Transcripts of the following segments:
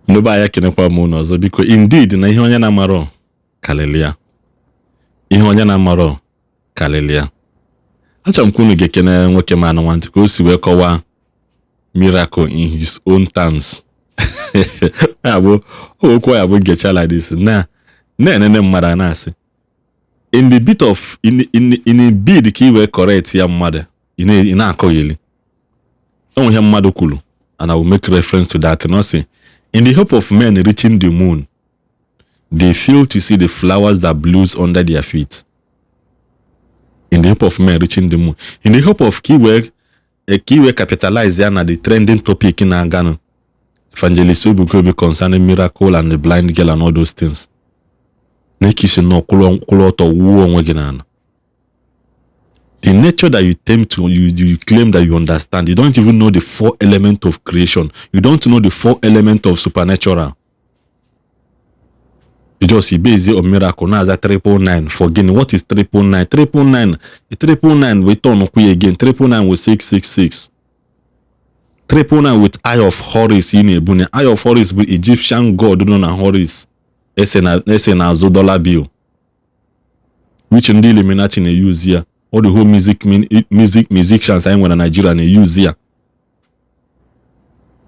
Ndoba ya kenekwa m n'ọzọ biko indeed na ihe onye na-amarọ kalelia. Ihe onye na-amarọ kalelia. Achọrọ m kwunu gekene nwoke ma anụ nwantị ka o si wee kọwaa miracle in his own terms. Okwu ya bụ gecha like this na-enene mmadụ na-asị in the bit of in a bid ka iwe correct ya mmadụ ị na-akọgheli. Onwe mmadụ kwuru and I will make reference to that. And say, in the hope of men reaching the moon, they fail to see the flowers that blows under their feet. In the hope of men reaching the moon. In the hope of keyword capitalize on the trending topic in Agano. Evangelist Ebuka Obi concerning miracle and the blind girl and all those things. The nature that you claim that you understand, you don't even know the 4 elements of creation. You don't know the 4 elements of supernatural. You just base it on miracle. Now that 999. Forgetting what is 999? 999. 999 we turn again. 999 with 666. 999 with Eye of Horus in Ebune. Eye of Horus with Egyptian god known as Horus. Esena Zodola bill. Which in the Illuminati they use here. All the whole musicians I went to Nigeria and they use here.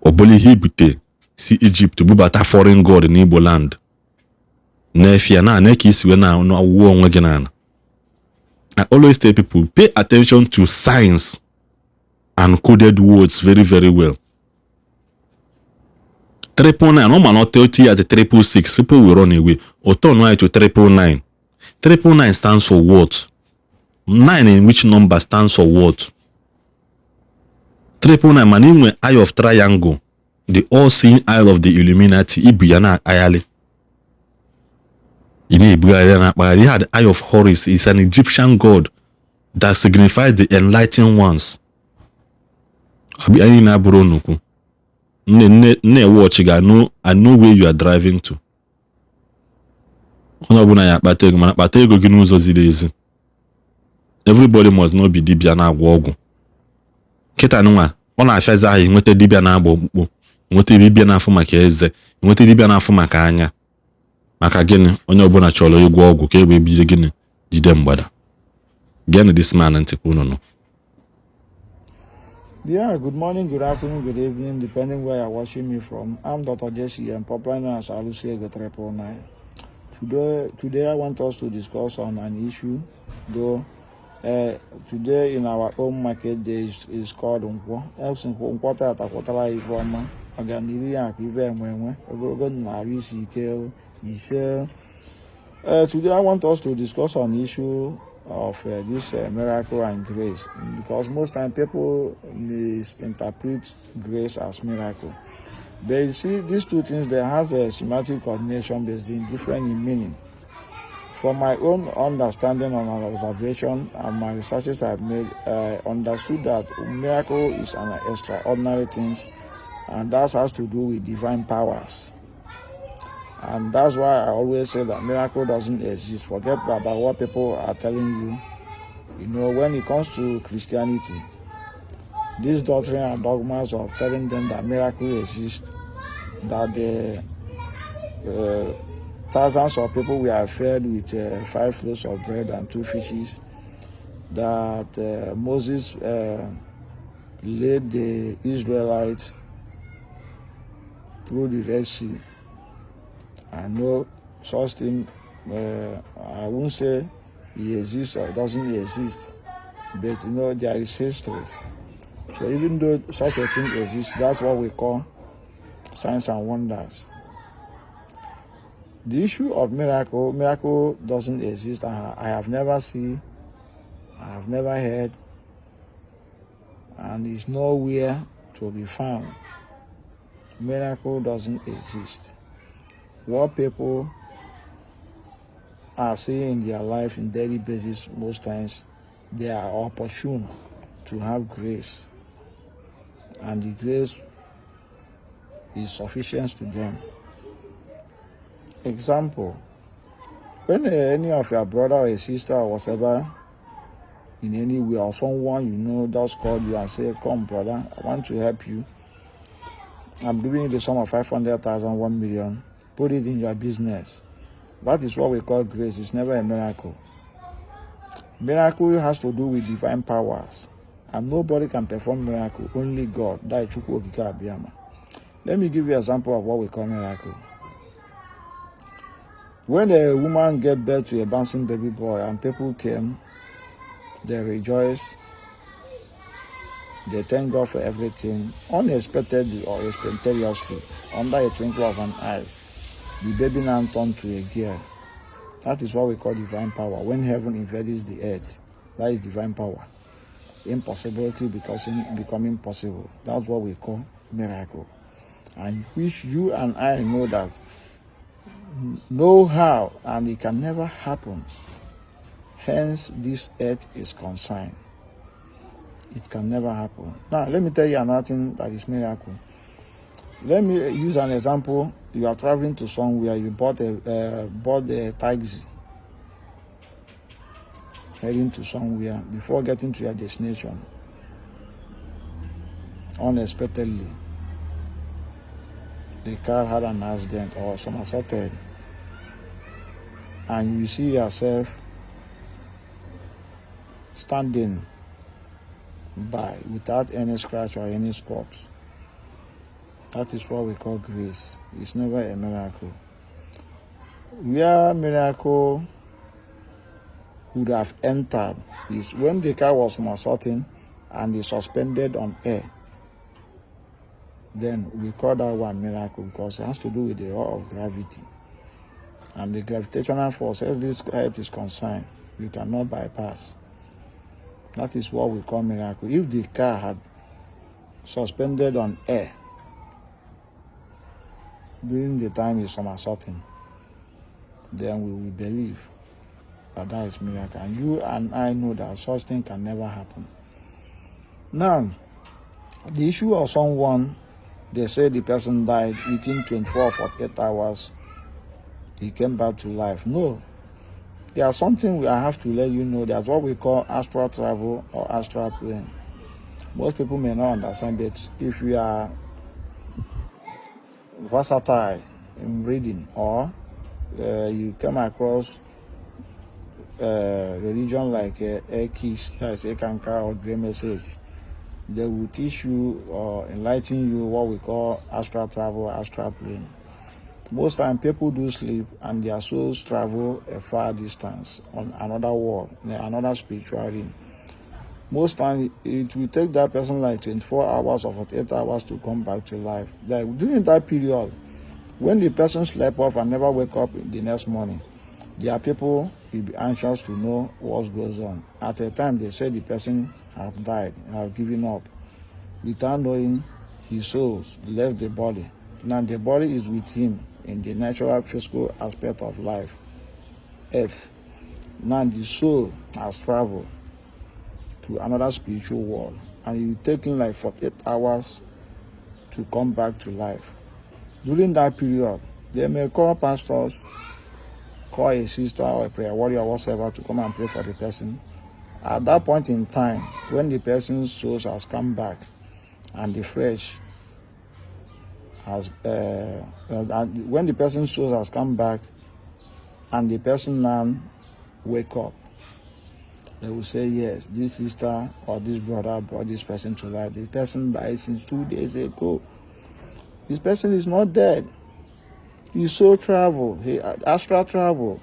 Oboli Hibute, see Egypt, bubata foreign god in Igbo Land. Nefia na nekis we na no wo nwegenan. I always tell people, pay attention to signs and coded words very, very well. 999, no man not 30 at the 666, people will run away. Or turn right to 999. 999 stands for what? 9 in which number stands for what? 999 maninwe eye of triangle, the all-seeing eye of the Illuminati. Ibuyana ayale. He had the eye of Horus. It's an Egyptian god that signifies the enlightened ones. Abi ani na buru nuku. Ne watch ga I know where you are driving to. Ona buna ya kpata mana kpata ego gị n'ụzọ ziri ezi. Everybody must not be dibia na agwọ ọgwụ. Kita nwa, ọ na-afiazi ahụ nweta dibia na agba okpukpo, nweta dibia na afọ maka eze, nweta dibia na afọ maka anya. Maka gịnị onye ọbụla chọrọ ịgwọ ọgwụ ka ebe bido gịnị jide mgbada. Gịnị this man ntị kwunu no. Yeah, good morning, good afternoon, good evening, depending where you're watching me from. I'm Dr. Jesse and popular known as Alusiego 999. Today I want us to discuss on an issue, though today in our own market day is called Nkwo. Nkwota atakwotara ifeoma ọganiru ya ka ibe enwenwe ogologo narị isi ike ise. Today I want us to discuss on the issue of this miracle and grace, because most time people misinterpret grace as miracle. They see these two things, they have a semantic coordination based in different in meaning. From my own understanding and observation and my researches I've made, I understood that miracle is an extraordinary thing, and that has to do with divine powers. And that's why I always say that miracle doesn't exist. Forget about what people are telling you. You know, when it comes to Christianity, this doctrine and dogmas of telling them that miracle exists, that the thousands of people were fed with 5 loaves of bread and 2 fishes, that Moses led the Israelites through the Red Sea. I know such thing, I won't say he exists or doesn't exist, but you know, there is history. So even though such a thing exists, that's what we call signs and wonders. The issue of miracle doesn't exist. I have never seen, I have never heard, and it's nowhere to be found. Miracle doesn't exist. What people are seeing in their life in daily basis, most times they are opportune to have grace, and the grace is sufficient to them. Example, when any of your brother or sister or whatever in any way, or someone you know does call you and say, come brother, I want to help you, I'm giving you the sum of 500,000, 1 million. Put it in your business. That is what we call grace. It's never a miracle. Miracle has to do with divine powers. And nobody can perform miracle, only God. Let me give you an example of what we call miracle. When a woman gave birth to a bouncing baby boy and people came, they rejoiced, they thank God for everything, unexpectedly or spontaneously, under a twinkle of an eye, the baby now turned to a girl. That is what we call divine power. When heaven invades the earth, that is divine power. Impossibility becoming possible. That's what we call miracle. And which you and I know that, know how, and it can never happen. Hence, this earth is consigned. It can never happen. Now, let me tell you another thing that is miracle. Let me use an example. You are traveling to somewhere, you bought a taxi, heading to somewhere. Before getting to your destination, unexpectedly, the car had an accident or somersaulted, and you see yourself standing by without any scratch or any spot. That is what we call grace. It's never a miracle. Where miracle would have entered is when the car was somersaulting and is suspended on air. Then we call that one miracle because it has to do with the law of gravity. And the gravitational force, as this earth is concerned, you cannot bypass. That is what we call miracle. If the car had suspended on air during the time it's somersaulting, then we will believe that is miracle. And you and I know that such thing can never happen. Now, the issue of someone, they say the person died within 24 or 48 hours, he came back to life. No. There's something I have to let you know. That's what we call astral travel or astral plane. Most people may not understand, but if you are versatile in reading, or you come across religion like Ekis, that's Ekanka or Grey Message, they will teach you or enlighten you what we call astral travel or astral plane. Most time people do sleep and their souls travel a far distance on another world, another spiritual realm. Most time it will take that person like 24 hours or 48 hours to come back to life. Like during that period, when the person slept off and never wake up the next morning, there are people will be anxious to know what goes on. At a time they say the person have died, have given up, without knowing his soul left the body. Now the body is with him in the natural physical aspect of life, earth. Now the soul has traveled to another spiritual world, and it will take him like 48 hours to come back to life. During that period, they may call pastors, call a sister or a prayer warrior or whatever to come and pray for the person. At that point in time, when the person's soul has come back and the flesh has, when the person's soul has come back and the person now wake up, they will say, yes, this sister or this brother brought this person to life. The person died since 2 days ago. This person is not dead. His soul travel, astral travel.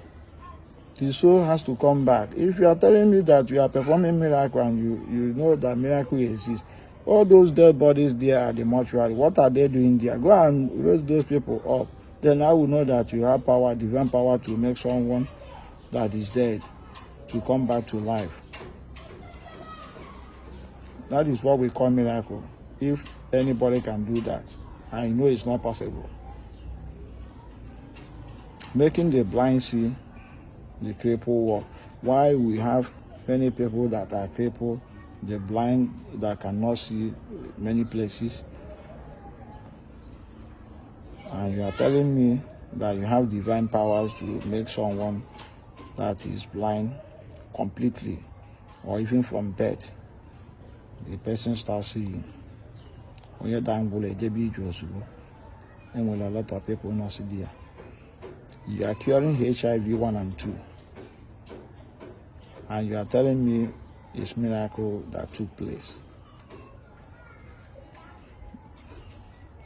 His soul has to come back. If you are telling me that you are performing miracle and you know that miracle exists, all those dead bodies there at the mortuary, what are they doing there? Go and raise those people up. Then I will know that you have power, divine power, to make someone that is dead to come back to life. That is what we call miracle. If anybody can do that, I know it's not possible. Making the blind see, the cripple walk. Why we have many people that are crippled, the blind that cannot see many places, and you are telling me that you have divine powers to make someone that is blind completely, or even from birth, the person starts seeing. onye dangwule ejebe ije ozugbo. And with a lot of people not see there. You are curing HIV 1 and 2. And you are telling me it's miracle that took place.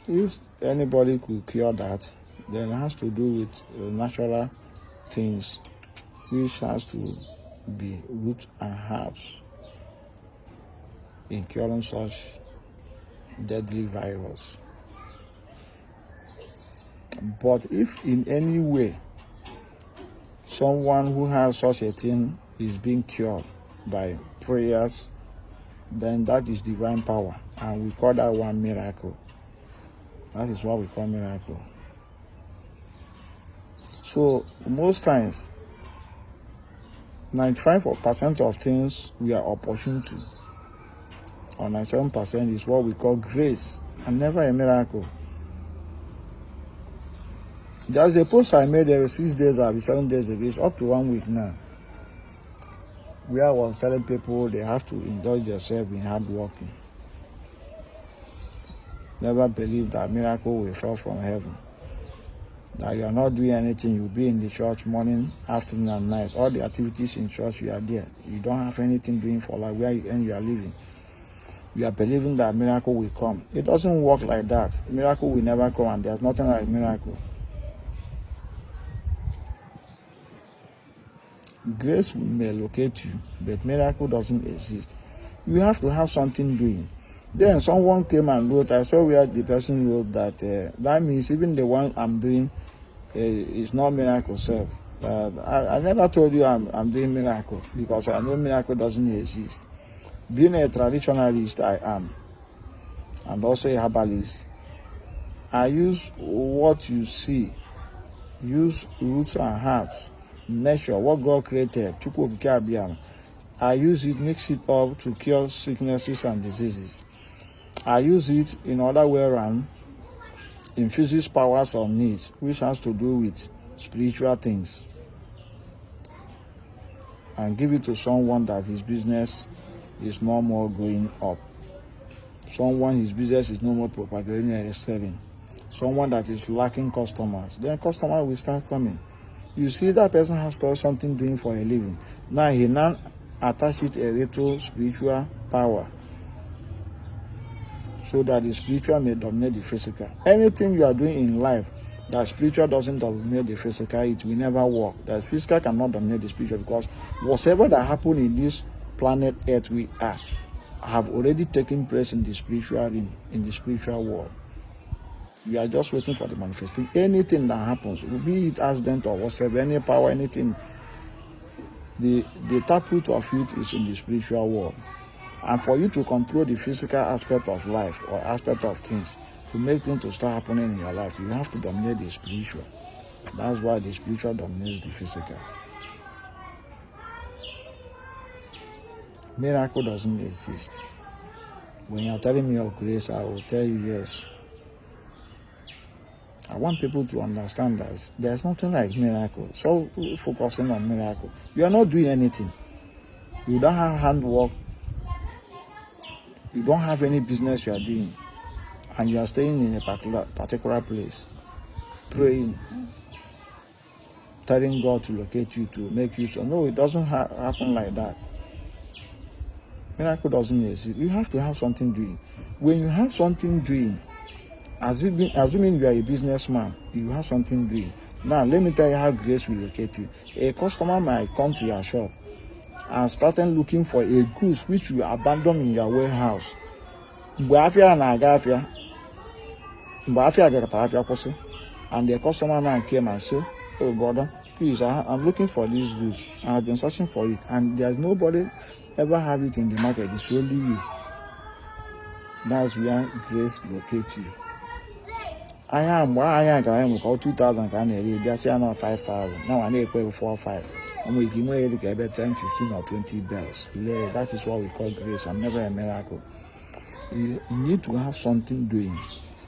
If anybody could cure that, then it has to do with natural things, which has to be roots and herbs in curing such deadly virus. But if in any way someone who has such a thing is being cured by prayers, then that is divine power, and we call that one miracle. That is what we call miracle. So most times, 95% of things we are opportune to, or 97% is what we call grace, and never a miracle. There's a post I made there 6 days or 7 days ago, it's up to 1 week now, where I was telling people they have to indulge themselves in hard working. Never believe that miracle will fall from heaven. That you are not doing anything, you'll be in the church morning, afternoon, and night. All the activities in church, you are there. You don't have anything doing for life where you earn your living. You are believing that miracle will come. It doesn't work like that. Miracle will never come, and there's nothing like miracle. Grace may locate you, but miracle doesn't exist. You have to have something doing. Then someone came and wrote, I saw where the person wrote that that means even the one I'm doing is not miracle self. I never told you I'm doing miracle, because I know miracle doesn't exist. Being a traditionalist, I am, and also a herbalist. I use what you see, use roots and herbs, nature, what God created. I use it, mix it up to cure sicknesses and diseases. I use it in other way around, infuses powers or needs, which has to do with spiritual things, and give it to someone that his business is no more going up. Someone his business is no more propagating and selling. Someone that is lacking customers, then customer will start coming. You see that person has got something doing for a living. Now he now attach it a little spiritual power, so that the spiritual may dominate the physical. Anything you are doing in life that spiritual doesn't dominate the physical, it will never work. That physical cannot dominate the spiritual, because whatever that happened in this planet Earth we are have already taken place in the spiritual realm, in the spiritual world. We are just waiting for the manifestation. Anything that happens, be it accident or whatever, any power, anything, the taproot of it is in the spiritual world. And for you to control the physical aspect of life or aspect of things, to make things to start happening in your life, you have to dominate the spiritual. That's why the spiritual dominates the physical. Miracle doesn't exist. When you're telling me of grace, I will tell you yes. I want people to understand that there's nothing like miracle. So focusing on miracle. You are not doing anything. You don't have handwork. You don't have any business you are doing. And you are staying in a particular place, praying, telling God to locate you, to make you so. No, it doesn't happen like that. Miracle doesn't exist. You have to have something doing. When you have something doing, assuming you are a businessman, you have something doing. Now, let me tell you how grace will locate you. A customer might come to your shop and start looking for a goods which you abandon in your warehouse. And the customer now came and said, oh brother, please, I'm looking for these goods. I've been searching for it, and there's nobody ever have it in the market. It's only you. That's where grace locates you. I am 2,000 just now 5,000. Now I need to pay 4 or 5. I'm waiting to get 10, 15 or 20 bells. That is what we call grace, and never a miracle. You need to have something doing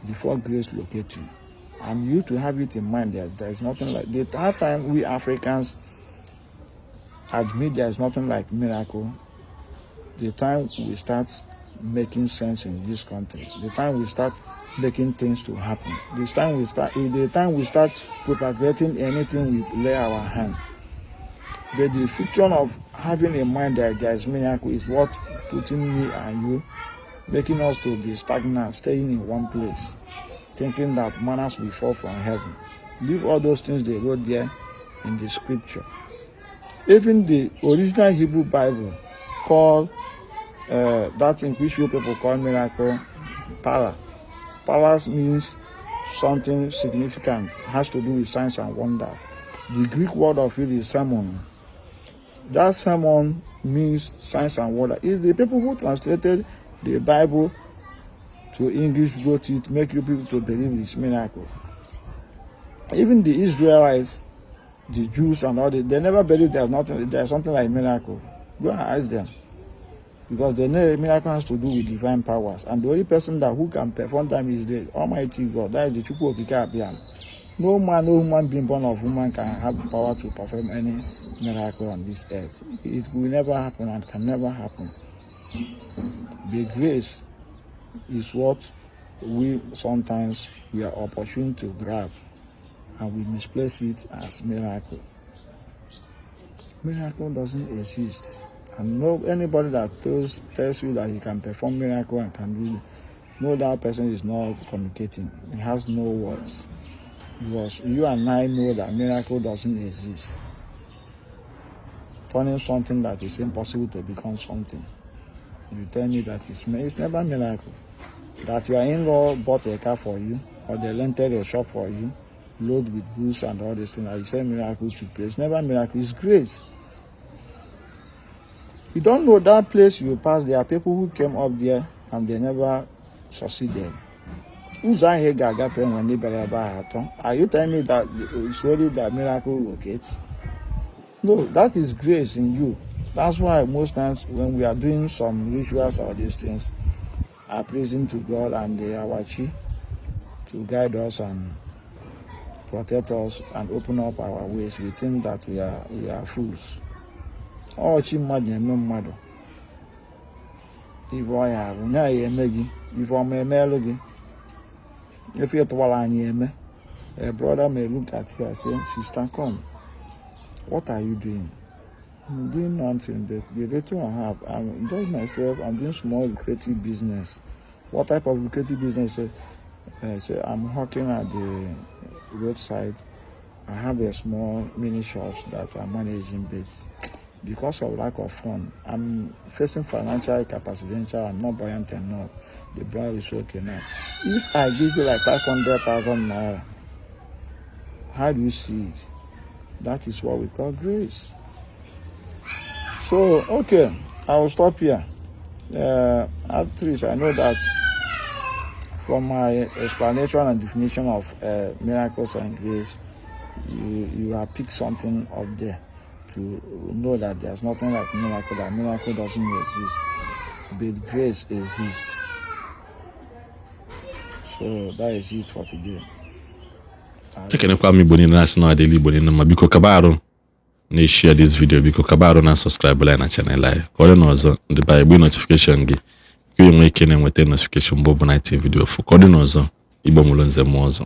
before grace locates you. And you to have it in mind that there is nothing like the third time we Africans admit there is nothing like miracle. The time we start making sense in this country, the time we start making things to happen, the time we start propagating anything we lay our hands. But the fiction of having a mind that there is miracle is what putting me and you, making us to be stagnant, staying in one place, thinking that manners will fall from heaven. Leave all those things they wrote there in the scripture. Even the original Hebrew Bible called that in which you people call miracle, para. Para means something significant, has to do with signs and wonders. The Greek word of it is sermon. That sermon means signs and wonders. It's the people who translated the Bible to English wrote it, make you people to believe it's miracle. Even the Israelites, the Jews and all that, they never believe there's something like miracle. Go and ask them. Because they know a miracle has to do with divine powers. And the only person who can perform them is the Almighty God. That is the Chukwu Okike Abiam. No man, no human being born of woman can have the power to perform any miracle on this earth. It will never happen and can never happen. The grace is what we sometimes are opportune to grab, and we misplace it as miracle. Miracle doesn't exist. And anybody that tells you that he can perform miracle and can do it, no, that person is not communicating. He has no words. Because you and I know that miracle doesn't exist. Turning something that is impossible to become something. You tell me that it's never miracle. That your in-law bought a car for you, or they rented a shop for you, loaded with goods and all these things, and you say miracle took place. Never miracle, it's grace. You don't know that place you pass, there are people who came up there and they never succeeded. Are you telling me that it's only that miracle locates? No, that is grace in you. That's why most times when we are doing some rituals or these things, are praising to God and the Iwaji to guide us and protect us and open up our ways, we think that we are fools. Oh, chimadi no mado. If I have if I'm a melody, if you're a brother may look at you and say, sister, come. What are you doing? I'm doing nothing, but the little I have, I'm enjoying myself, I'm doing small lucrative business. What type of lucrative business? Say I'm working at the roadside. I have a small mini shops that I'm managing, but because of lack of fund, I'm facing financial capacity. I'm not buoyant enough. The brow is okay now. If I give you like 500,000 naira, how do you see it? That is what we call grace. So, okay, I will stop here. Actress, I know that from my explanation and definition of miracles and grace, you have picked something up there to know that there's nothing like miracle, that miracle doesn't exist, but grace exists. So that is it for today. Ekenekwa m Igbo niile na-asị na Ili Igbo niile ma biko kaba arụ na share this video, biko kaba arụ na subscribe like na channel anyị ka ọ dị n'ọzọ ndị ba Igbo notification gị ka ị nwee ike na-enweta notification mgbe ọ bụla anyị tinye video fụ ka ọ dị n'ọzọ Igbo mụrụ nze m ọzọ.